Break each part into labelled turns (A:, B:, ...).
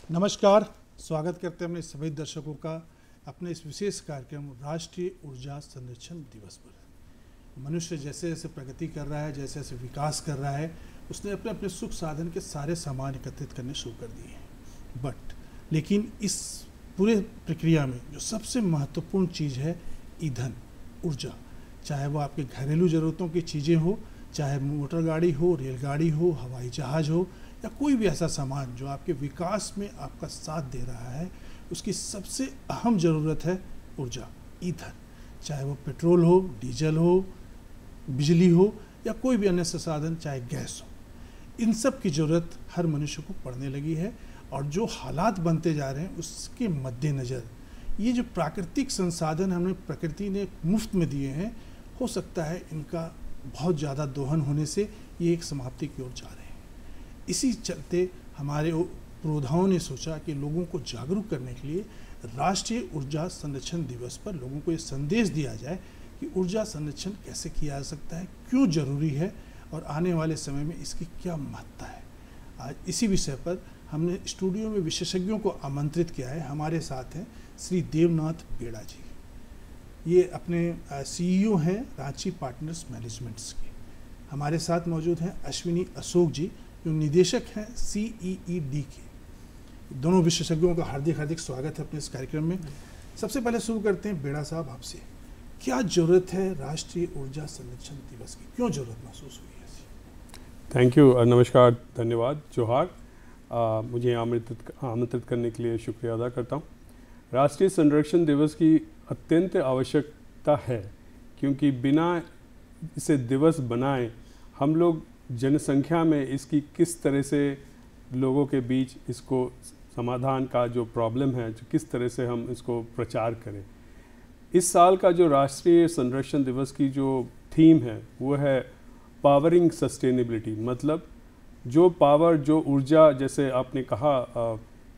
A: नमस्कार, स्वागत करते हैं अपने सभी दर्शकों का अपने इस विशेष कार्यक्रम राष्ट्रीय ऊर्जा संरक्षण दिवस पर। मनुष्य जैसे जैसे प्रगति कर रहा है, जैसे जैसे विकास कर रहा है, उसने अपने अपने सुख साधन के सारे सामान एकत्रित करने शुरू कर दिए हैं। लेकिन इस पूरे प्रक्रिया में जो सबसे महत्वपूर्ण चीज़ है ईंधन, ऊर्जा, चाहे वो आपके घरेलू ज़रूरतों की चीज़ें हो, चाहे मोटर गाड़ी हो, रेलगाड़ी हो, हवाई जहाज़ हो, या कोई भी ऐसा सामान जो आपके विकास में आपका साथ दे रहा है, उसकी सबसे अहम ज़रूरत है ऊर्जा, ईंधन। चाहे वो पेट्रोल हो, डीजल हो, बिजली हो, या कोई भी अन्य संसाधन, चाहे गैस हो, इन सब की ज़रूरत हर मनुष्य को पड़ने लगी है। और जो हालात बनते जा रहे हैं उसके मद्देनज़र ये जो प्राकृतिक संसाधन हमें प्रकृति ने मुफ्त में दिए हैं, हो सकता है इनका बहुत ज़्यादा दोहन होने से ये एक समाप्ति की ओर जा रहे हैं। इसी चलते हमारे पुरोधाओं ने सोचा कि लोगों को जागरूक करने के लिए राष्ट्रीय ऊर्जा संरक्षण दिवस पर लोगों को ये संदेश दिया जाए कि ऊर्जा संरक्षण कैसे किया जा सकता है, क्यों ज़रूरी है और आने वाले समय में इसकी क्या महत्ता है। आज इसी विषय पर हमने स्टूडियो में विशेषज्ञों को आमंत्रित किया है। हमारे साथ हैं श्री देवनाथ बेड़ा जी, ये अपने सीईओ हैं रांची पार्टनर्स मैनेजमेंट्स के। हमारे साथ मौजूद हैं अश्विनी अशोक जी, जो निदेशक हैं CEED के। दोनों विशेषज्ञों का हार्दिक हार्दिक स्वागत है अपने इस कार्यक्रम में। सबसे पहले शुरू करते हैं बेड़ा साहब आपसे, क्या ज़रूरत है राष्ट्रीय ऊर्जा संरक्षण दिवस की, क्यों ज़रूरत महसूस हुई है?
B: थैंक यू, नमस्कार, धन्यवाद, जोहार। मुझे आमंत्रित करने के लिए शुक्रिया अदा करता हूँ। राष्ट्रीय संरक्षण दिवस की अत्यंत आवश्यकता है, क्योंकि बिना इसे दिवस बनाए हम लोग जनसंख्या में इसकी किस तरह से लोगों के बीच इसको समाधान का जो प्रॉब्लम है, जो किस तरह से हम इसको प्रचार करें। इस साल का जो राष्ट्रीय संरक्षण दिवस की जो थीम है वो है पावरिंग सस्टेनेबिलिटी, मतलब जो पावर, जो ऊर्जा, जैसे आपने कहा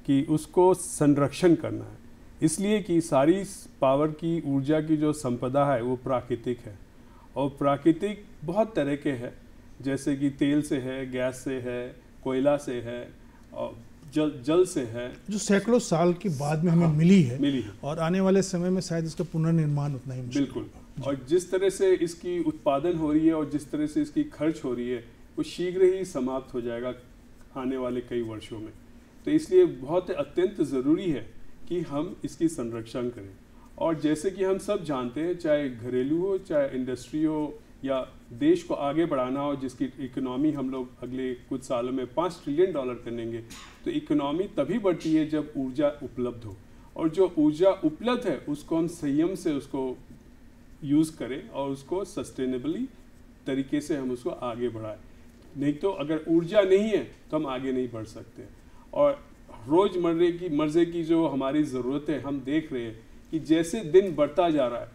B: कि उसको संरक्षण करना है, इसलिए कि सारी पावर की, ऊर्जा की जो संपदा है वो प्राकृतिक है। और प्राकृतिक बहुत तरह के हैं, जैसे कि तेल से है, गैस से है, कोयला से है, और जल से है,
A: जो सैकड़ों साल के बाद में हमें मिली है, और आने वाले समय में शायद इसका पुनर्निर्माण उतना ही मुश्किल।
B: बिल्कुल। और जिस तरह से इसकी उत्पादन हो रही है और जिस तरह से इसकी खर्च हो रही है, वो शीघ्र ही समाप्त हो जाएगा आने वाले कई वर्षों में। तो इसलिए बहुत अत्यंत ज़रूरी है कि हम इसकी संरक्षण करें। और जैसे कि हम सब जानते हैं, चाहे घरेलू हो, चाहे इंडस्ट्री हो, या देश को आगे बढ़ाना हो, जिसकी इकोनॉमी हम लोग अगले कुछ सालों में $5 ट्रिलियन करेंगे, तो इकोनॉमी तभी बढ़ती है जब ऊर्जा उपलब्ध हो। और जो ऊर्जा उपलब्ध है उसको हम संयम से उसको यूज़ करें और उसको सस्टेनेबली तरीके से हम उसको आगे बढ़ाएं। नहीं तो अगर ऊर्जा नहीं है तो हम आगे नहीं बढ़ सकते। और रोज़मर्रे की जो हमारी ज़रूरतें हम देख रहे हैं कि जैसे दिन बढ़ता जा रहा है,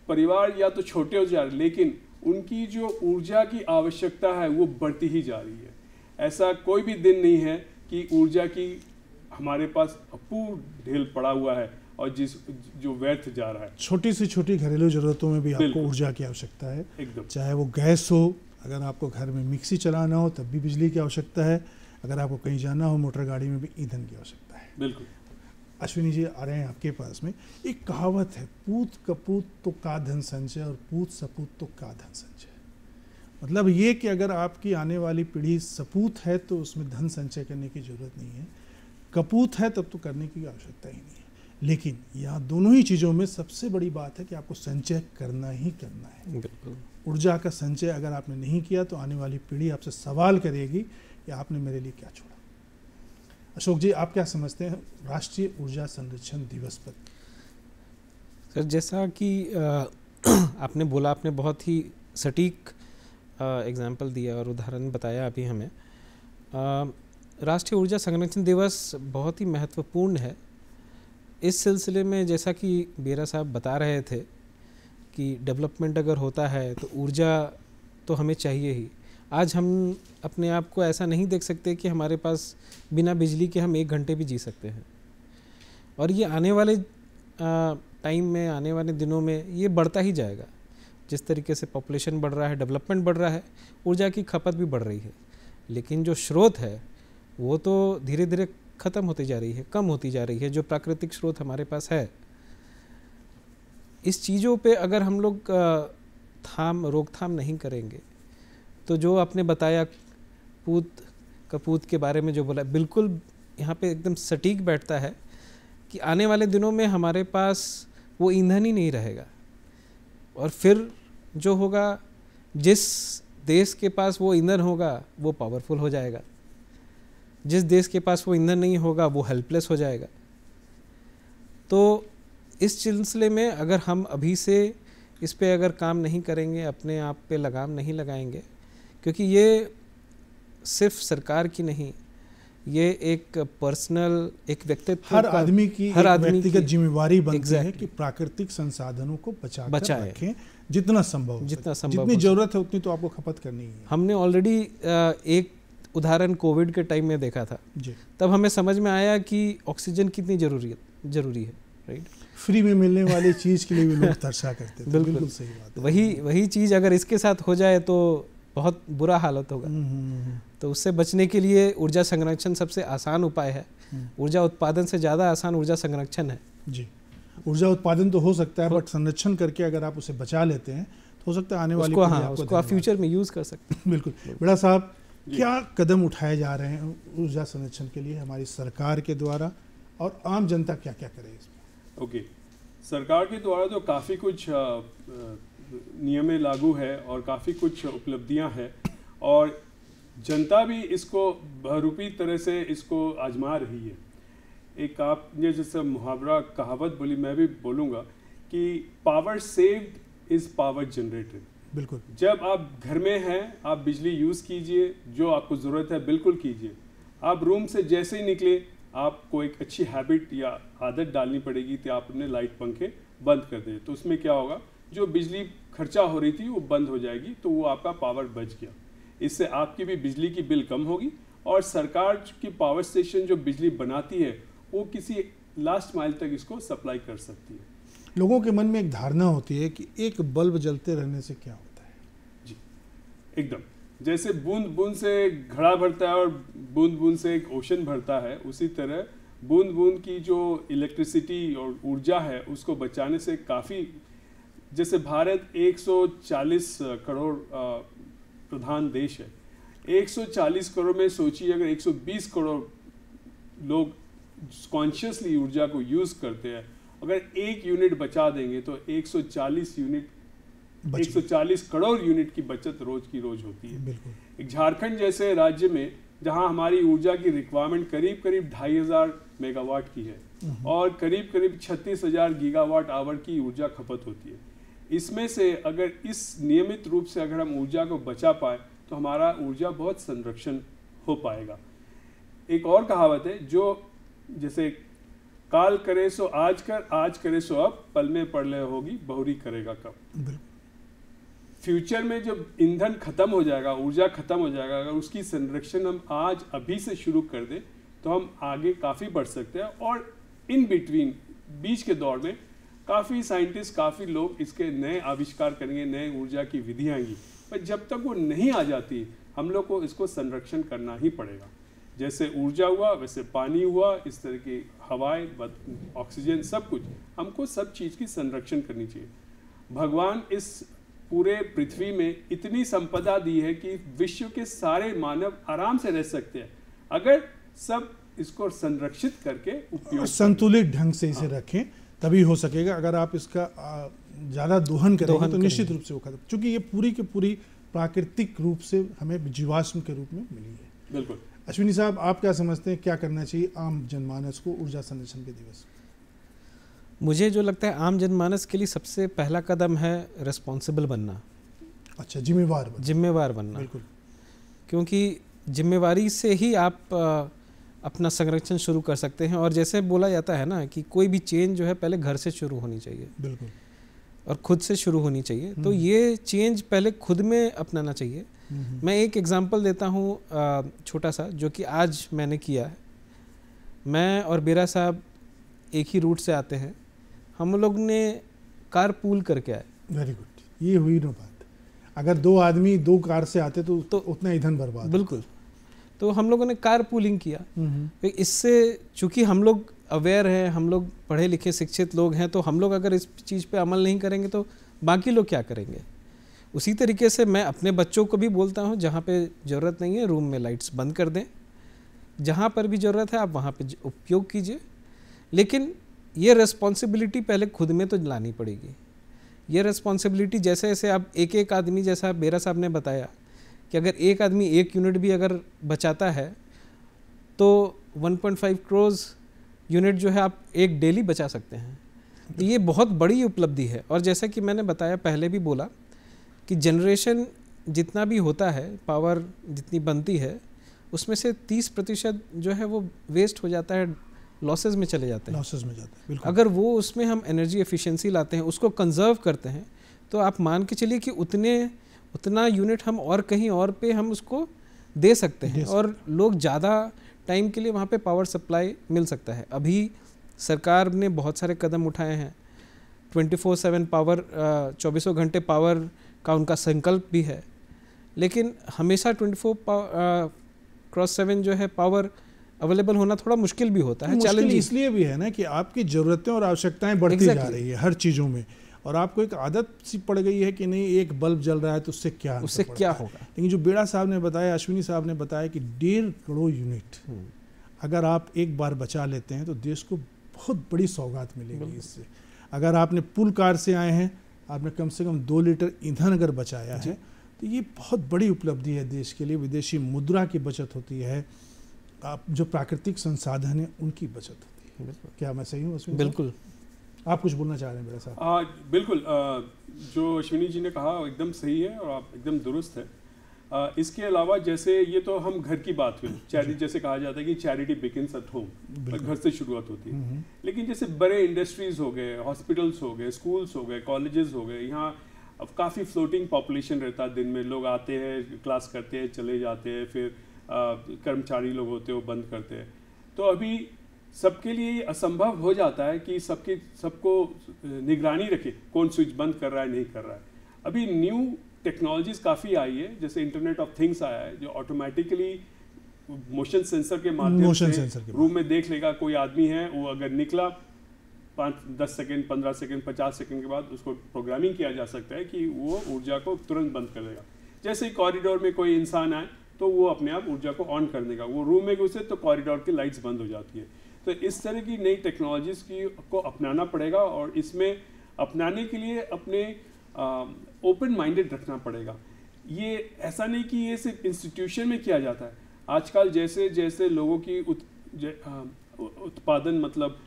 B: परिवार या तो छोटे हो जा रहे हैं, लेकिन उनकी जो ऊर्जा की आवश्यकता है वो बढ़ती ही जा रही है। ऐसा कोई भी दिन नहीं है कि ऊर्जा की हमारे पास अपूर्ण ढेल पड़ा हुआ है और जो व्यर्थ जा रहा है।
A: छोटी से छोटी घरेलू ज़रूरतों में भी आपको ऊर्जा की आवश्यकता है,
B: एकदम।
A: चाहे वो गैस हो, अगर आपको घर में मिक्सी चलाना हो तब भी बिजली की आवश्यकता है, अगर आपको कहीं जाना हो मोटर गाड़ी में भी ईंधन की आवश्यकता है।
B: बिल्कुल।
A: अश्विनी जी आ रहे हैं आपके पास में। एक कहावत है, पूत कपूत तो का धन संचय और पूत सपूत तो का धन संचय। मतलब ये कि अगर आपकी आने वाली पीढ़ी सपूत है तो उसमें धन संचय करने की जरूरत नहीं है, कपूत है तब तो करने की आवश्यकता ही नहीं है। लेकिन यहाँ दोनों ही चीज़ों में सबसे बड़ी बात है कि आपको संचय करना ही करना है।
B: बिल्कुल।
A: ऊर्जा का संचय अगर आपने नहीं किया तो आने वाली पीढ़ी आपसे सवाल करेगी कि आपने मेरे लिए क्या छोड़ा। अशोक जी, आप क्या समझते हैं राष्ट्रीय ऊर्जा संरक्षण दिवस पर?
C: सर, जैसा कि आपने बोला, आपने बहुत ही सटीक एग्जाम्पल दिया और उदाहरण बताया अभी हमें। राष्ट्रीय ऊर्जा संरक्षण दिवस बहुत ही महत्वपूर्ण है। इस सिलसिले में जैसा कि बेरा साहब बता रहे थे कि डेवलपमेंट अगर होता है तो ऊर्जा तो हमें चाहिए ही। आज हम अपने आप को ऐसा नहीं देख सकते कि हमारे पास बिना बिजली के हम 1 घंटे भी जी सकते हैं। और ये आने वाले टाइम में, आने वाले दिनों में ये बढ़ता ही जाएगा। जिस तरीके से पॉपुलेशन बढ़ रहा है, डेवलपमेंट बढ़ रहा है, ऊर्जा की खपत भी बढ़ रही है। लेकिन जो स्रोत है वो तो धीरे धीरे ख़त्म होती जा रही है, कम होती जा रही है, जो प्राकृतिक स्रोत हमारे पास है, इस चीज़ों पे अगर हम लोग रोकथाम नहीं करेंगे तो जो आपने बताया कपूत के बारे में जो बोला, बिल्कुल यहाँ पे एकदम सटीक बैठता है कि आने वाले दिनों में हमारे पास वो ईंधन ही नहीं रहेगा। और फिर जो होगा, जिस देश के पास वो ईंधन होगा वो पावरफुल हो जाएगा, जिस देश के पास वो ईंधन नहीं होगा वो हेल्पलेस हो जाएगा। तो इस सिलसिले में अगर हम अभी से इस पे अगर काम नहीं करेंगे, अपने आप पे लगाम नहीं लगाएंगे, क्योंकि ये सिर्फ सरकार की नहीं, ये एक पर्सनल, एक व्यक्तित्व,
A: हर आदमी की व्यक्तिगत जिम्मेवारी बनती है कि प्राकृतिक संसाधनों को बचाए रखें जितना संभव, जितनी जरूरत है उतनी तो आपको खपत करनी है।
C: हमने ऑलरेडी एक उदाहरण कोविड के टाइम में देखा था जी। तब हमें समझ में आया कि ऑक्सीजन कितनी जरूरी है, राइट।
A: फ्री में मिलने वाली चीज के लिए भी लोग तरसा करते थे। बिल्कुल सही बात है।
C: वही चीज अगर इसके साथ हो जाए तो बहुत बुरा हालत होगा। तो उससे बचने के लिए ऊर्जा संरक्षण सबसे आसान उपाय है। ऊर्जा उत्पादन से ज़्यादा आसान ऊर्जा संरक्षण है
A: जी। ऊर्जा उत्पादन तो हो सकता है, बट संरक्षण करके अगर आप उसे बचा लेते हैं तो हो सकता है आने वाली
C: उसको आप फ्यूचर में यूज़ कर सकते हैं।
A: बिल्कुल। बेड़ा साहब, क्या कदम उठाए जा रहे हैं ऊर्जा संरक्षण के लिए हमारी सरकार के द्वारा, और आम जनता क्या क्या करे इसमें?
B: ओके, सरकार के द्वारा तो काफ़ी कुछ नियमें लागू है और काफ़ी कुछ उपलब्धियां हैं, और जनता भी इसको बहरूपी तरह से इसको आजमा रही है। एक आपने जैसे मुहावरा कहावत बोली, मैं भी बोलूँगा कि power saved is power generated.
A: बिल्कुल।
B: जब आप घर में हैं, आप बिजली यूज़ कीजिए, जो आपको ज़रूरत है बिल्कुल कीजिए। आप रूम से जैसे ही निकले, आपको एक अच्छी हैबिट या आदत डालनी पड़ेगी कि आप अपने लाइट पंखे बंद कर दें। तो उसमें क्या होगा, जो बिजली खर्चा हो रही थी वो बंद हो जाएगी, तो वो आपका पावर बच गया। इससे आपकी भी बिजली की बिल कम होगी, और सरकार की पावर स्टेशन जो बिजली बनाती है वो किसी लास्ट माइल तक इसको सप्लाई कर सकती है।
A: लोगों के मन में एक धारणा होती है कि एक बल्ब जलते रहने से क्या होता है
B: जी, एकदम जैसे बूंद बूंद से घड़ा भरता है और बूंद बूंद से एक ओशन भरता है, उसी तरह बूंद बूंद की जो इलेक्ट्रिसिटी और ऊर्जा है उसको बचाने से काफ़ी, जैसे भारत 140 करोड़ प्रधान देश है, 140 करोड़ में सोचिए अगर 120 करोड़ लोग कॉन्शियसली ऊर्जा को यूज़ करते हैं, अगर 1 यूनिट बचा देंगे तो 140 करोड़ यूनिट की बचत रोज की रोज होती है।
A: बिल्कुल।
B: एक झारखंड जैसे राज्य में जहां हमारी ऊर्जा की रिक्वायरमेंट करीब 2500 मेगावाट की है और करीब 36,000 गीगावाट आवर की ऊर्जा खपत होती है, इसमें से अगर इस नियमित रूप से अगर हम ऊर्जा को बचा पाए तो हमारा ऊर्जा बहुत संरक्षण हो पाएगा। एक और कहावत है जो जैसे काल करे सो आज कर, आज करे सो अब, पल में पड़ ले होगी बहुरी करेगा कब। फ्यूचर में जब ईंधन खत्म हो जाएगा, ऊर्जा खत्म हो जाएगा, अगर उसकी संरक्षण हम आज अभी से शुरू कर दें तो हम आगे काफ़ी बढ़ सकते हैं। और इन बिटवीन बीच के दौर में काफ़ी साइंटिस्ट, काफ़ी लोग इसके नए आविष्कार करेंगे, नए ऊर्जा की विधियाँ आएंगी, पर जब तक वो नहीं आ जाती हम लोग को इसको संरक्षण करना ही पड़ेगा। जैसे ऊर्जा हुआ वैसे पानी हुआ, इस तरह की हवाएं, ऑक्सीजन, सब कुछ, हमको सब चीज़ की संरक्षण करनी चाहिए। भगवान इस पूरे पृथ्वी में इतनी संपदा दी है कि विश्व के सारे मानव आराम से रह सकते हैं अगर सब इसको संरक्षित करके उपयोग
A: संतुलित ढंग से इसे रखें, तभी हो सकेगा। अगर आप इसका ज़्यादा दोहन करेंगे तो निश्चित रूप से वो खत्म, क्योंकि ये पूरी की पूरी प्राकृतिक रूप से हमें जीवाश्म के रूप में मिली है।
B: बिल्कुल।
A: अश्विनी साहब, आप क्या समझते हैं, क्या करना चाहिए आम जनमानस को ऊर्जा संरक्षण के दिवस?
C: मुझे जो लगता है आम जनमानस के लिए सबसे पहला कदम है रिस्पॉन्सिबल बनना।
A: अच्छा, जिम्मेवार बनना।
C: बिल्कुल, क्योंकि जिम्मेवारी से ही आप अपना संरक्षण शुरू कर सकते हैं। और जैसे बोला जाता है ना कि कोई भी चेंज जो है पहले घर से शुरू होनी चाहिए।
A: बिल्कुल।
C: और खुद से शुरू होनी चाहिए। तो ये चेंज पहले खुद में अपनाना चाहिए। मैं एक एग्जांपल देता हूँ छोटा सा, जो कि आज मैंने किया है। मैं और बेरा साहब एक ही रूट से आते हैं, हम लोग ने कार पूल करके आए।
A: वेरी गुड, ये हुई ना बात। अगर 2 आदमी 2 कार से आते तो उतना ईंधन बर्बाद।
C: बिल्कुल। तो हम लोगों ने कार पूलिंग किया। तो इससे चूंकि हम लोग अवेयर हैं, हम लोग पढ़े लिखे शिक्षित लोग हैं, तो हम लोग अगर इस चीज़ पे अमल नहीं करेंगे तो बाकी लोग क्या करेंगे। उसी तरीके से मैं अपने बच्चों को भी बोलता हूँ, जहाँ पे ज़रूरत नहीं है रूम में लाइट्स बंद कर दें, जहाँ पर भी ज़रूरत है आप वहाँ पे उपयोग कीजिए। लेकिन ये रिस्पॉन्सिबिलिटी पहले खुद में तो लानी पड़ेगी। ये रिस्पॉन्सिबिलिटी जैसे जैसे आप एक एक आदमी, जैसा बेरा साहब ने बताया कि अगर एक आदमी 1 यूनिट भी अगर बचाता है तो 1.5 करोड़ यूनिट जो है आप एक डेली बचा सकते हैं। तो ये बहुत बड़ी उपलब्धि है। और जैसा कि मैंने बताया, पहले भी बोला कि जनरेशन जितना भी होता है, पावर जितनी बनती है, उसमें से 30% जो है वो वेस्ट हो जाता है, लॉसेस में चले जाते हैं।
A: लॉसेस में जाते हैं, बिल्कुल।
C: अगर वो उसमें हम एनर्जी एफिशिएंसी लाते हैं, उसको कंजर्व करते हैं, तो आप मान के चलिए कि उतना यूनिट हम और कहीं और पे हम उसको दे सकते हैं और लोग ज़्यादा टाइम के लिए वहाँ पे पावर सप्लाई मिल सकता है। अभी सरकार ने बहुत सारे कदम उठाए हैं, 24/7 पावर, 24 घंटे पावर का उनका संकल्प भी है, लेकिन हमेशा 24/7 जो है पावर अवेलेबल होना थोड़ा मुश्किल भी होता है।
A: चैलेंज इसलिए भी है ना कि आपकी ज़रूरतें और आवश्यकताएं बढ़ती जा रही है हर चीज़ों में, और आपको एक आदत सी पड़ गई है कि नहीं एक बल्ब जल रहा है तो उससे क्या होगा। लेकिन जो बेड़ा साहब ने बताया, अश्विनी साहब ने बताया कि 1.5 करोड़ यूनिट अगर आप एक बार बचा लेते हैं तो देश को बहुत बड़ी सौगात मिलेगी इससे। अगर आपने पुल कार से आए हैं, आपने कम से कम 2 लीटर ईंधन अगर बचाया है तो ये बहुत बड़ी उपलब्धि है देश के लिए। विदेशी मुद्रा की बचत होती है, आप जो प्राकृतिक संसाधन है उनकी बचत होती है। क्या मैं सही हूँ अश्विनी?
C: बिल्कुल।
A: आप कुछ बोलना चाह रहे हैं मेरे साथ?
B: बिल्कुल, जो अश्विनी जी ने कहा एकदम सही है और आप एकदम दुरुस्त है। इसके अलावा जैसे ये तो हम घर की बात हुई, चैरिटी जैसे कहा जाता है कि चैरिटी बिगिंस एट होम, घर से शुरुआत होती है। लेकिन जैसे बड़े इंडस्ट्रीज हो गए, हॉस्पिटल्स हो गए, स्कूल्स हो गए, कॉलेजेस हो गए, यहाँ अब काफ़ी फ्लोटिंग पॉपुलेशन रहता है। दिन में लोग आते हैं, क्लास करते हैं, चले जाते हैं, फिर कर्मचारी लोग होते हैं वो बंद करते हैं। तो अभी सबके लिए असंभव हो जाता है कि सबको निगरानी रखे कौन स्विच बंद कर रहा है, नहीं कर रहा है। अभी न्यू टेक्नोलॉजीज काफ़ी आई है, जैसे इंटरनेट ऑफ थिंग्स आया है, जो ऑटोमेटिकली मोशन सेंसर के माध्यम से रूम में देख लेगा कोई आदमी है, वो अगर निकला 5-10 सेकेंड, 15 सेकेंड, 50 सेकेंड के बाद उसको प्रोग्रामिंग किया जा सकता है कि वो ऊर्जा को तुरंत बंद कर देगा। जैसे ही कॉरिडोर में कोई इंसान आए तो वो अपने आप ऊर्जा को ऑन कर देगा, वो रूम में घुसे तो कॉरिडोर की लाइट्स बंद हो जाती है। तो इस तरह की नई टेक्नोलॉजीज़ को अपनाना पड़ेगा, और इसमें अपनाने के लिए अपने ओपन माइंडेड रखना पड़ेगा। ये ऐसा नहीं कि ये सिर्फ इंस्टीट्यूशन में किया जाता है। आजकल जैसे जैसे लोगों की उत्पादन मतलब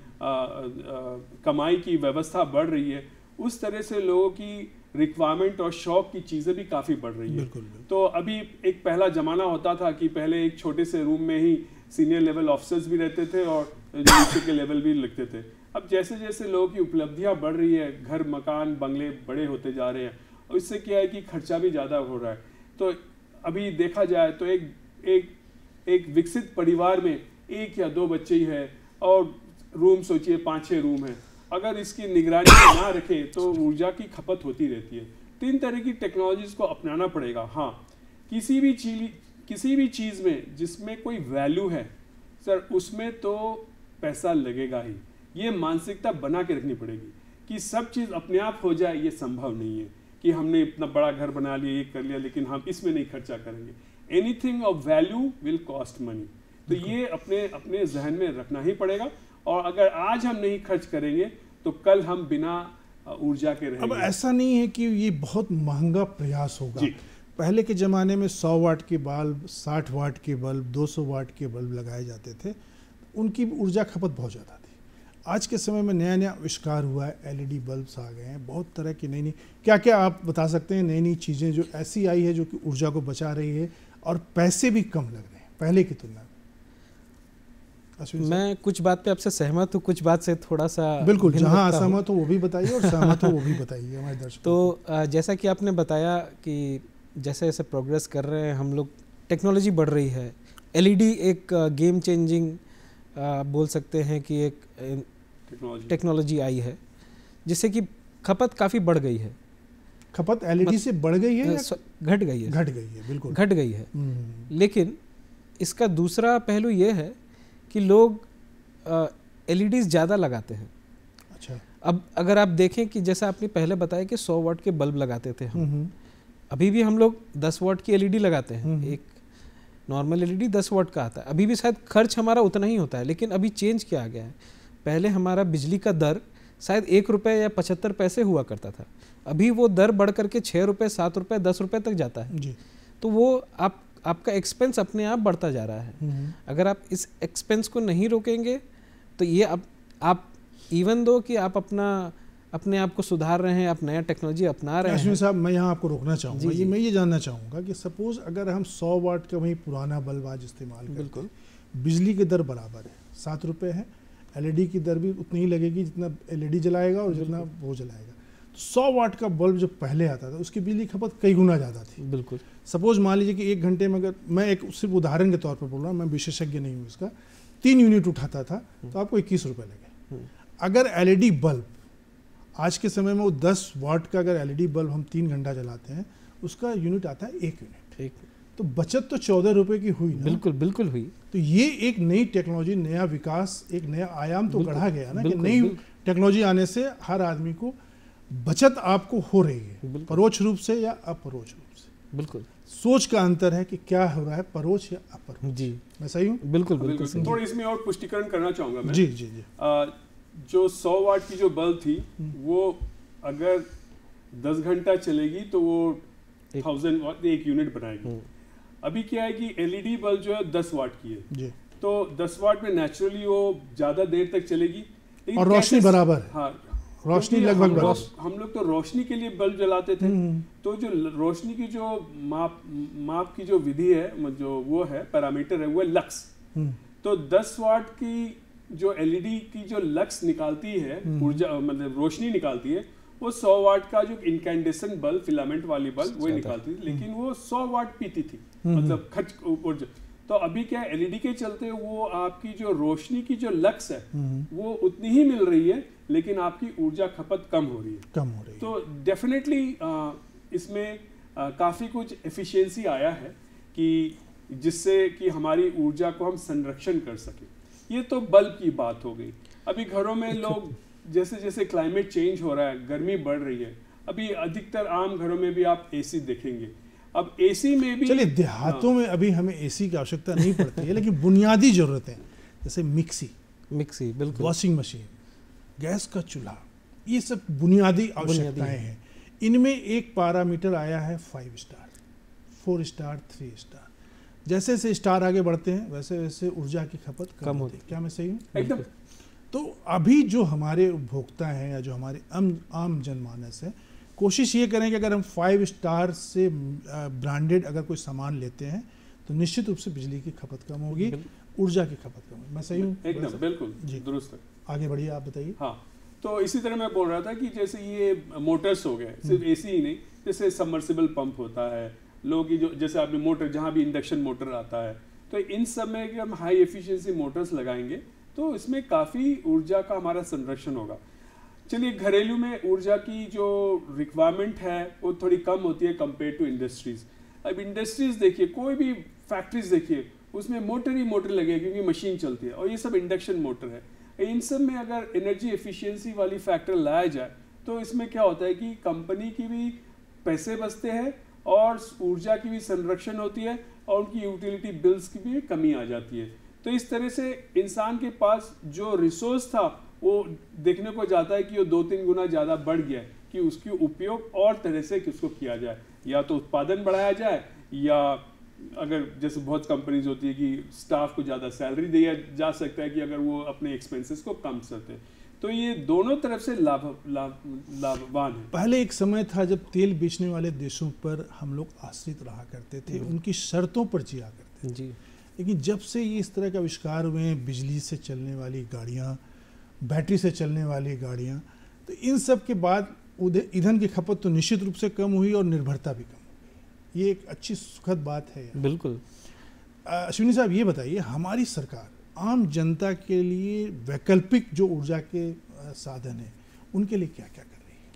B: कमाई की व्यवस्था बढ़ रही है, उस तरह से लोगों की रिक्वायरमेंट और शौक की चीज़ें भी काफ़ी बढ़ रही है।
A: बिल्कुल।
B: तो अभी एक पहला ज़माना होता था कि पहले एक छोटे से रूम में ही सीनियर लेवल ऑफिसर्स भी रहते थे और नीचे के लेवल भी लिखते थे। अब जैसे जैसे लोगों की उपलब्धियां बढ़ रही है, घर मकान बंगले बड़े होते जा रहे हैं, और इससे क्या है कि खर्चा भी ज़्यादा हो रहा है। तो अभी देखा जाए तो एक विकसित परिवार में 1 या 2 बच्चे ही है, और रूम सोचिए 5-6 रूम है। अगर इसकी निगरानी ना रखें तो ऊर्जा की खपत होती रहती है। 3 तरह की टेक्नोलॉजीज़ को अपनाना पड़ेगा। हाँ, किसी भी चीज़ में जिसमें कोई वैल्यू है सर, उसमें तो पैसा लगेगा ही। ये मानसिकता बना के रखनी पड़ेगी कि सब चीज़ अपने आप हो जाए, ये संभव नहीं है कि हमने इतना बड़ा घर बना लिया, ये कर लिया, लेकिन हम इसमें नहीं खर्चा करेंगे। Anything of value will cost money. तो ये अपने जहन में रखना ही पड़ेगा, और अगर आज हम नहीं खर्च करेंगे तो कल हम बिना ऊर्जा के रहेंगे।
A: अब ऐसा नहीं है कि ये बहुत महंगा प्रयास होगा। पहले के ज़माने में 100 वाट के बल्ब, 60 वाट के बल्ब, 200 वाट के बल्ब लगाए जाते थे, उनकी ऊर्जा खपत बहुत ज़्यादा थी। आज के समय में नया नया आविष्कार हुआ है, LED बल्ब्स आ गए हैं, बहुत तरह की नई क्या क्या आप बता सकते हैं नई चीज़ें जो ऐसी आई है जो कि ऊर्जा को बचा रही है और पैसे भी कम लग रहे हैं पहले की तुलना में?
C: मैं कुछ बात पे आपसे सहमत हूँ, कुछ बात से थोड़ा सा
A: बिल्कुल, जहाँ असहमत हो वो भी बताइए और सहमत हो वो भी बताइए हमारे दर्शकों।
C: तो जैसा कि आपने बताया कि जैसे जैसे प्रोग्रेस कर रहे हैं हम लोग, टेक्नोलॉजी बढ़ रही है। LED एक गेम चेंजिंग बोल सकते हैं कि एक टेक्नोलॉजी आई है जिससे कि खपत काफ़ी बढ़ गई है।
A: खपत LED से बढ़ गई है या
C: घट गई है?
A: घट गई है, बिल्कुल
C: घट गई है। लेकिन इसका दूसरा पहलू ये है कि लोग LEDs ज़्यादा लगाते हैं।
A: अच्छा।
C: अब अगर आप देखें कि जैसा आपने पहले बताया कि 100 वाट के बल्ब लगाते थे हम, अभी भी हम लोग 10 वाट की LED लगाते हैं। एक नॉर्मल LED 10 वाट का आता है। अभी भी शायद खर्च हमारा उतना ही होता है, लेकिन अभी चेंज क्या आ गया है, पहले हमारा बिजली का दर शायद 1 रुपये या 75 पैसे हुआ करता था, अभी वो दर बढ़ करके 6 रुपये, 7 रुपये, 10 रुपये तक जाता है
A: जी।
C: तो वो आपका एक्सपेंस अपने आप बढ़ता जा रहा है। अगर आप इस एक्सपेंस को नहीं रोकेंगे तो ये आप इवन दो कि आप अपने आप को सुधार रहे हैं, आप नया टेक्नोलॉजी अपना रहे हैं।
A: अश्विनी साहब, मैं यहाँ आपको रोकना चाहूँगा। मैं ये जानना चाहूँगा कि सपोज अगर हम 100 वाट का वही पुराना बल्ब आज इस्तेमाल करते हैं, बिजली की दर बराबर है, 7 रुपये है, LED की दर भी उतनी ही लगेगी जितना LED जलाएगा और जितना वो जलाएगा। 100 वाट का बल्ब जो पहले आता था उसकी बिजली खपत कई गुना ज़्यादा थी।
C: बिल्कुल।
A: सपोज मान लीजिए कि 1 घंटे में, अगर मैं एक सिर्फ उदाहरण के तौर पर बोल रहा हूँ, मैं विशेषज्ञ नहीं हूँ इसका, 3 यूनिट उठाता था तो आपको 21 रुपये लगे। अगर LED बल्ब आज के समय में वो 10 वाट का अगर LED बल्ब हम 3 घंटा जलाते हैं, उसका यूनिट आता है 1 यूनिट। तो बचत तो 14 रुपये की हुई ना?
C: बिल्कुल बिल्कुल हुई।
A: तो ये एक नई टेक्नोलॉजी, नया विकास, एक नया आयाम तो गढ़ा गया ना कि नई टेक्नोलॉजी आने से हर आदमी को बचत आपको हो रही है, परोक्ष रूप से या अपरोक्ष रूप से।
C: बिल्कुल।
A: सोच का अंतर है कि क्या हो रहा है, परोक्ष या अपरोक्ष।
C: जी,
A: मैं सही हूँ?
C: बिल्कुल बिल्कुल।
B: थोड़ी इसमें और पुष्टिकरण करना चाहूँगा मैं।
A: जी जी जी।
B: जो 100 वाट की जो बल्ब थी वो अगर 10 घंटा चलेगी तो वो 1000 वाट 1 यूनिट बनाएगी। अभी क्या है कि LED बल्ब जो है 10 वाट की है
A: जी।
B: तो 10 वाट में नेचुरली वो ज़्यादा देर तक चलेगी
A: और रोशनी बराबर है।
B: हाँ,
A: रोशनी लगभग बराबर।
B: हम लोग तो रोशनी के लिए बल्ब जलाते थे, तो जो रोशनी की जो माप की जो विधि है, जो वो है पैरामीटर है, वो है लक्स। तो 10 वाट की जो LED की जो लक्स निकालती है, ऊर्जा मतलब रोशनी निकालती है, वो 100 वाट का जो इनकैंडेसेंट बल्ब, फिलामेंट वाली बल्ब वो निकालती थी, लेकिन वो 100 वाट पीती थी, मतलब खर्च ऊर्जा। तो अभी क्या है, LED के चलते वो आपकी जो रोशनी की जो लक्स है वो उतनी ही मिल रही है, लेकिन आपकी ऊर्जा खपत कम हो रही है। तो डेफिनेटली इसमें काफ़ी कुछ एफिशिएंसी आया है कि जिससे कि हमारी ऊर्जा को हम संरक्षण कर सकें। ये तो बल्ब की बात हो गई। अभी घरों में लोग जैसे जैसे क्लाइमेट चेंज हो रहा है, गर्मी बढ़ रही है, अभी अधिकतर आम घरों में भी आप AC देखेंगे। अब AC में भी
A: चलिए देहातों में अभी हमें AC की आवश्यकता नहीं पड़ती है, लेकिन बुनियादी जरूरतें जैसे मिक्सी
C: बिल्कुल,
A: वॉशिंग मशीन, गैस का चूल्हा, ये सब बुनियादी आवश्यकताएं हैं। इनमें एक पैरामीटर आया है 5 स्टार, 4 स्टार, 3 स्टार। जैसे जैसे स्टार आगे बढ़ते हैं वैसे वैसे ऊर्जा की खपत कम होती है। क्या मैं सही हूँ?
B: एकदम।
A: तो अभी जो हमारे उपभोक्ता हैं या जो हमारे आम जनमानस है, कोशिश ये करें कि अगर हम 5 स्टार से ब्रांडेड अगर कोई सामान लेते हैं तो निश्चित रूप से बिजली की खपत कम होगी, ऊर्जा की खपत कम होगी। मैं सही हूँ?
B: एकदम बिल्कुल जी, दुरुस्त।
A: आगे बढ़िए, आप बताइए।
B: हाँ, तो इसी तरह मैं बोल रहा था कि जैसे ये मोटर्स हो गए, सिर्फ AC ही नहीं, जैसे सबमर्सिबल पंप होता है, लोगों की जो जैसे आपने मोटर, जहाँ भी इंडक्शन मोटर आता है, तो इन सब में अगर हम हाई एफिशिएंसी मोटर्स लगाएंगे तो इसमें काफ़ी ऊर्जा का हमारा संरक्षण होगा। चलिए, घरेलू में ऊर्जा की जो रिक्वायरमेंट है वो थोड़ी कम होती है कंपेयर टू इंडस्ट्रीज़। अब इंडस्ट्रीज़ देखिए, कोई भी फैक्ट्रीज देखिए, उसमें मोटर ही मोटर लगे क्योंकि मशीन चलती है, और ये सब इंडक्शन मोटर है। इन सब में अगर एनर्जी एफिशिएंसी वाली फैक्टर लाया जाए तो इसमें क्या होता है कि कंपनी की भी पैसे बचते हैं और ऊर्जा की भी संरक्षण होती है और उनकी यूटिलिटी बिल्स की भी कमी आ जाती है। तो इस तरह से इंसान के पास जो रिसोर्स था वो देखने को जाता है कि वो 2-3 गुना ज़्यादा बढ़ गया है, कि उसकी उपयोग और तरह से किसको किया जाए, या तो उत्पादन बढ़ाया जाए, या अगर जैसे बहुत कंपनीज होती है कि स्टाफ को ज़्यादा सैलरी दिया जा सकता है कि अगर वो अपने एक्सपेंसेस को कम करते हैं। तो ये दोनों तरफ से लाभवान है।
A: पहले एक समय था जब तेल बेचने वाले देशों पर हम लोग आश्रित रहा करते थे, उनकी शर्तों पर जिया करते थे। जी। लेकिन जब से ये इस तरह का आविष्कार हुए हैं, बिजली से चलने वाली गाड़ियाँ, बैटरी से चलने वाली गाड़ियाँ, तो इन सब के बाद ईंधन की खपत तो निश्चित रूप से कम हुई और निर्भरता भी कम हो गई। ये एक अच्छी सुखद बात है। बिल्कुल। अश्विनी साहब, ये बताइए, हमारी सरकार आम जनता के लिए वैकल्पिक जो ऊर्जा के साधन हैं उनके लिए क्या क्या कर रही है?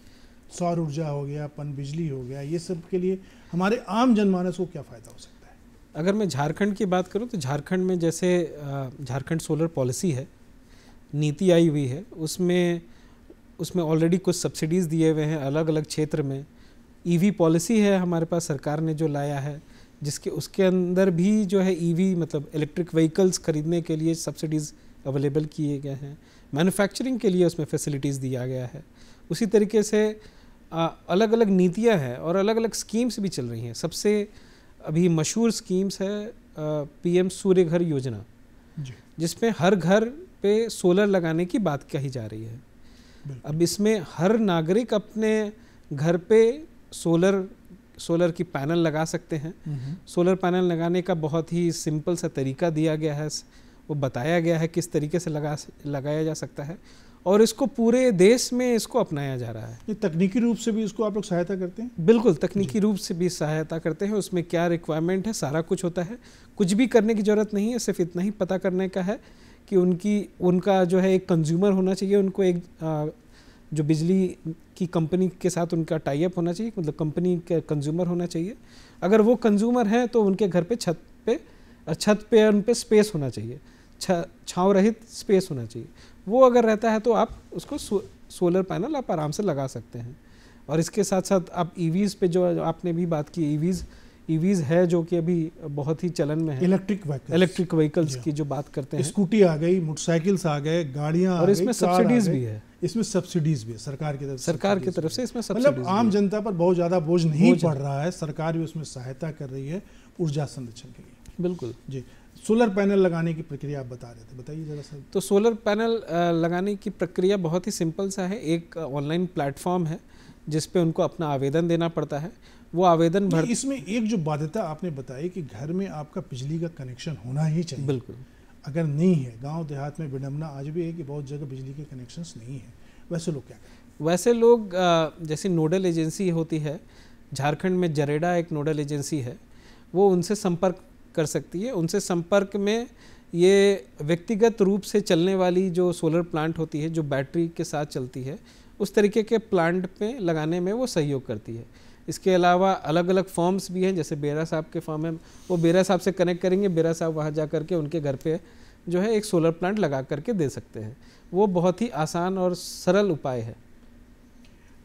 A: सौर ऊर्जा हो गया, पन बिजली हो गया, ये सब के लिए हमारे आम जनमानस को क्या फ़ायदा हो सकता है?
C: अगर मैं झारखंड की बात करूं तो झारखंड में जैसे झारखंड सोलर पॉलिसी है, नीति आई हुई है, उसमें ऑलरेडी कुछ सब्सिडीज़ दिए हुए हैं अलग अलग क्षेत्र में। ईवी पॉलिसी है हमारे पास, सरकार ने जो लाया है, जिसके उसके अंदर भी जो है ईवी मतलब इलेक्ट्रिक व्हीकल्स खरीदने के लिए सब्सिडीज़ अवेलेबल किए गए हैं। मैन्युफैक्चरिंग के लिए उसमें फैसिलिटीज़ दिया गया है। उसी तरीके से अलग अलग नीतियां हैं और अलग अलग स्कीम्स भी चल रही हैं। सबसे अभी मशहूर स्कीम्स है पीएम सूर्य घर योजना, जिसमें हर घर पे सोलर लगाने की बात कही जा रही है। अब इसमें हर नागरिक अपने घर पे सोलर की पैनल लगा सकते हैं। सोलर पैनल लगाने का बहुत ही सिंपल सा तरीका दिया गया है, वो बताया गया है किस तरीके से लगाया जा सकता है, और इसको पूरे देश में इसको अपनाया जा रहा है।
A: ये तकनीकी रूप से भी इसको आप लोग सहायता करते हैं?
C: बिल्कुल, तकनीकी रूप से भी सहायता करते हैं। उसमें क्या रिक्वायरमेंट है सारा कुछ होता है, कुछ भी करने की ज़रूरत नहीं है, सिर्फ इतना ही पता करने का है कि उनका जो है एक कंज्यूमर होना चाहिए, उनको एक जो बिजली की कंपनी के साथ उनका टाई अप होना चाहिए, मतलब कंपनी के कंज्यूमर होना चाहिए। अगर वो कंज्यूमर हैं तो उनके घर पे छत पे उन पे स्पेस होना चाहिए, छांव रहित स्पेस होना चाहिए। वो अगर रहता है तो आप उसको सोलर पैनल आप आराम से लगा सकते हैं। और इसके साथ साथ आप ईवीज़ पे जो आपने भी बात की, ईवीज़ है जो कि अभी बहुत ही चलन में है। इलेक्ट्रिक व्हीकल्स की जो बात करते हैं,
A: स्कूटी आ गई, मोटरसाइकिल्स आ गए, गाड़ियाँ,
C: और इसमें सब्सिडीज़ भी है।
A: इसमें सब्सिडीज़ भी है सरकार की तरफ से
C: इसमें
A: मतलब आम जनता पर बहुत ज़्यादा बोझ नहीं पड़ रहा है। सरकार भी उसमें सहायता कर रही है ऊर्जा संरक्षण के लिए।
C: बिल्कुल
A: जी। सोलर पैनल लगाने की प्रक्रिया आप बता रहे थे, बताइए जरा सा।
C: तो सोलर पैनल लगाने की प्रक्रिया बहुत ही सिंपल सा है। एक ऑनलाइन प्लेटफॉर्म है जिस पे उनको अपना आवेदन देना पड़ता है। वो आवेदन भर,
A: इसमें एक जो बाध्यता आपने बताई कि घर में आपका बिजली का कनेक्शन होना ही चाहिए।
C: बिल्कुल,
A: अगर नहीं है, गांव देहात में विडंबना आज भी है कि बहुत जगह बिजली के कनेक्शंस नहीं है, वैसे लोग क्या करें?
C: वैसे लोग जैसे नोडल एजेंसी होती है, झारखंड में जरेडा एक नोडल एजेंसी है, वो उनसे संपर्क कर सकती है। उनसे संपर्क में ये व्यक्तिगत रूप से चलने वाली जो सोलर प्लांट होती है, जो बैटरी के साथ चलती है, उस तरीके के प्लांट पे लगाने में वो सहयोग करती है। इसके अलावा अलग अलग फॉर्म्स भी हैं, जैसे बेरा साहब के फॉर्म है, वो बेरा साहब से कनेक्ट करेंगे, बेरा साहब वहाँ जा करके उनके घर पे जो है एक सोलर प्लांट लगा करके दे सकते हैं। वो बहुत ही आसान और सरल उपाय है।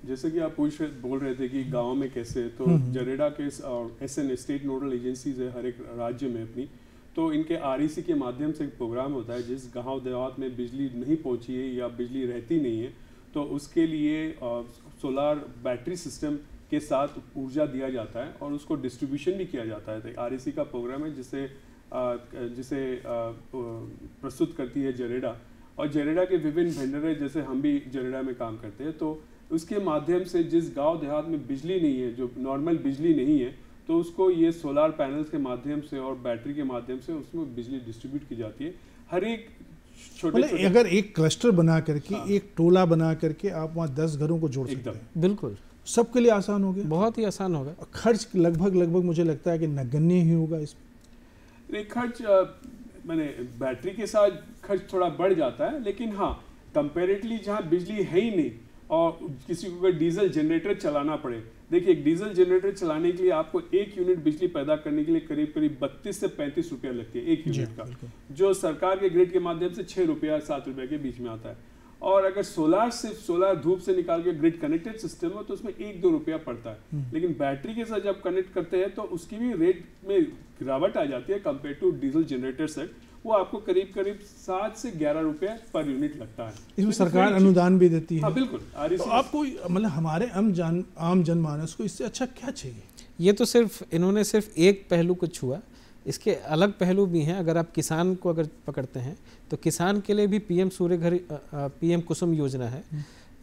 B: जैसे कि आप बोल रहे थे कि गांव में कैसे, तो जरेडा के SN स्टेट नोडल एजेंसीज है हर एक राज्य में अपनी, तो इनके REC के माध्यम से एक प्रोग्राम होता है जिस गांव देहात में बिजली नहीं पहुंची है या बिजली रहती नहीं है, तो उसके लिए सोलार बैटरी सिस्टम के साथ ऊर्जा दिया जाता है और उसको डिस्ट्रीब्यूशन भी किया जाता है। तो REC का प्रोग्राम है जिसे प्रस्तुत करती है जरेडा, और जरेडा के विभिन्न वेंडर है, जैसे हम भी जरेडा में काम करते हैं। तो उसके माध्यम से जिस गांव देहात में बिजली नहीं है, जो नॉर्मल बिजली नहीं है, तो उसको ये सोलार पैनल्स के माध्यम से और बैटरी के माध्यम से उसमें बिजली डिस्ट्रीब्यूट की जाती है। हर एक छोटे
A: अगर एक क्लस्टर बना करके, एक टोला बना करके आप वहाँ 10 घरों को जोड़ सकते हैं।
C: बिल्कुल,
A: सबके लिए आसान हो गया,
C: बहुत ही आसान होगा।
A: खर्च लगभग मुझे लगता है कि नगण्य ही होगा इसमें।
B: खर्च मैंने बैटरी के साथ खर्च थोड़ा बढ़ जाता है, लेकिन हाँ कंपेरेटिवली जहाँ बिजली है ही नहीं और किसी को अगर डीजल जनरेटर चलाना पड़े, देखिए एक डीजल जनरेटर चलाने के लिए आपको 1 यूनिट बिजली पैदा करने के लिए करीब 32 से 35 रुपया लगती है 1 यूनिट का, जो सरकार के ग्रिड के माध्यम से 6 रुपया 7 रुपया के बीच में आता है। और अगर सिर्फ सोलार धूप से निकाल के ग्रिड कनेक्टेड सिस्टम हो तो उसमें 1-2 रुपया पड़ता है, लेकिन बैटरी के साथ जब कनेक्ट करते हैं तो उसकी भी रेट में गिरावट आ जाती है compare to diesel generator set. वो आपको करीब 7 से 11 रुपया पर यूनिट लगता है।
A: इसमें सरकार अनुदान भी देती है।
B: हाँ बिल्कुल।
A: तो आपको मतलब हमारे आम जनमानस को इससे अच्छा क्या चाहिए?
C: ये तो इन्होंने सिर्फ एक पहलू को छुआ, इसके अलग पहलू भी हैं। अगर आप किसान को अगर पकड़ते हैं तो किसान के लिए भी पीएम कुसुम योजना है।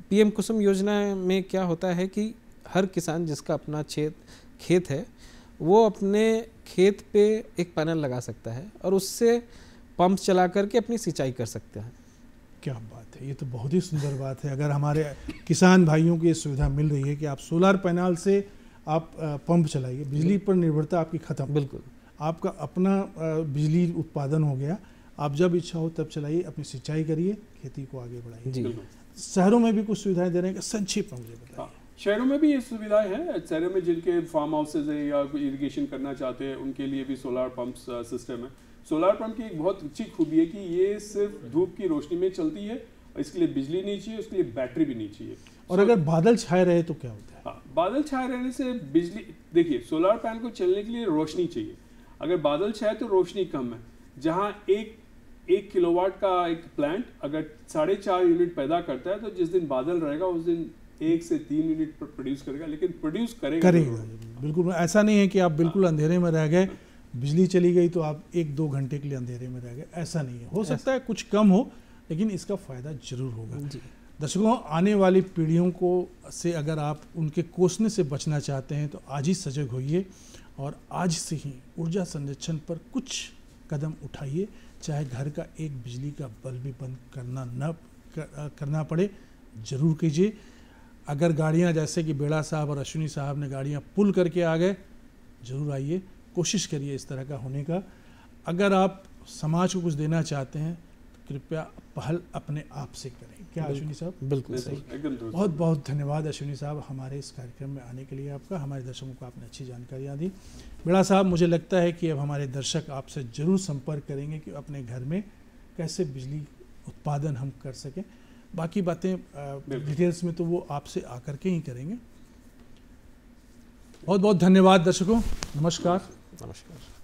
C: पीएम कुसुम योजना में क्या होता है कि हर किसान जिसका अपना खेत है, वो अपने खेत पे एक पैनल लगा सकता है और उससे पंप चला करके अपनी सिंचाई कर सकते हैं।
A: क्या बात है, ये तो बहुत ही सुंदर बात है। अगर हमारे किसान भाइयों को ये सुविधा मिल रही है कि आप सोलर पैनल से आप पंप चलाइए, बिजली पर निर्भरता आपकी खत्म,
C: बिल्कुल
A: आपका अपना बिजली उत्पादन हो गया। आप जब इच्छा हो तब चलाइए, अपनी सिंचाई करिए, खेती को आगे बढ़ाइए। शहरों में भी कुछ सुविधाएं दे रहे हैं, संक्षिप्त में मुझे बताइए।
B: शहरों में भी ये सुविधाएं हैं। शहरों में जिनके फार्म हाउसेज है या इरिगेशन करना चाहते हैं उनके लिए भी सोलार पंप सिस्टम है। सोलार पंप की एक बहुत अच्छी खूबी है कि ये सिर्फ धूप की रोशनी में चलती है, इसके लिए बिजली नहीं चाहिए, उसके लिए बैटरी भी नहीं चाहिए।
A: और अगर बादल छाए रहे तो क्या होता है?
B: हाँ, बादल छाए रहने से बिजली, देखिए सोलार पैनल को चलने के लिए रोशनी चाहिए। अगर बादल छाए तो रोशनी कम है। जहाँ एक किलोवाट का एक प्लांट अगर 4.5 यूनिट पैदा करता है तो जिस दिन बादल रहेगा उस दिन 1 से 3 यूनिट प्रोड्यूस करेगा, लेकिन प्रोड्यूस करेगा।
A: बिल्कुल ऐसा नहीं है कि आप बिल्कुल अंधेरे में रह गए, बिजली चली गई तो आप 1-2 घंटे के लिए अंधेरे में रह गए, ऐसा नहीं है। हो सकता है कुछ कम हो लेकिन इसका फ़ायदा जरूर होगा। दर्शकों, आने वाली पीढ़ियों को से अगर आप उनके कोसने से बचना चाहते हैं तो आज ही सजग होइए और आज से ही ऊर्जा संरक्षण पर कुछ कदम उठाइए। चाहे घर का एक बिजली का बल्ब भी बंद करना पड़े, ज़रूर कीजिए। अगर गाड़ियां, जैसे कि बेड़ा साहब और अश्विनी साहब ने गाड़ियां पुल करके आ गए, ज़रूर आइए, कोशिश करिए इस तरह का होने का। अगर आप समाज को कुछ देना चाहते हैं तो कृपया पहल अपने आप से करें। क्या अश्विनी साहब?
C: बिल्कुल सही।
A: बहुत बहुत धन्यवाद अश्विनी साहब हमारे इस कार्यक्रम में आने के लिए आपका। हमारे दर्शकों को आपने अच्छी जानकारियाँ दी। बेड़ा साहब, मुझे लगता है कि अब हमारे दर्शक आपसे ज़रूर संपर्क करेंगे कि अपने घर में कैसे बिजली उत्पादन हम कर सकें। बाकी बातें डिटेल्स में तो वो आपसे आकर के ही करेंगे। बहुत बहुत धन्यवाद दर्शकों। नमस्कार।
C: नमस्कार।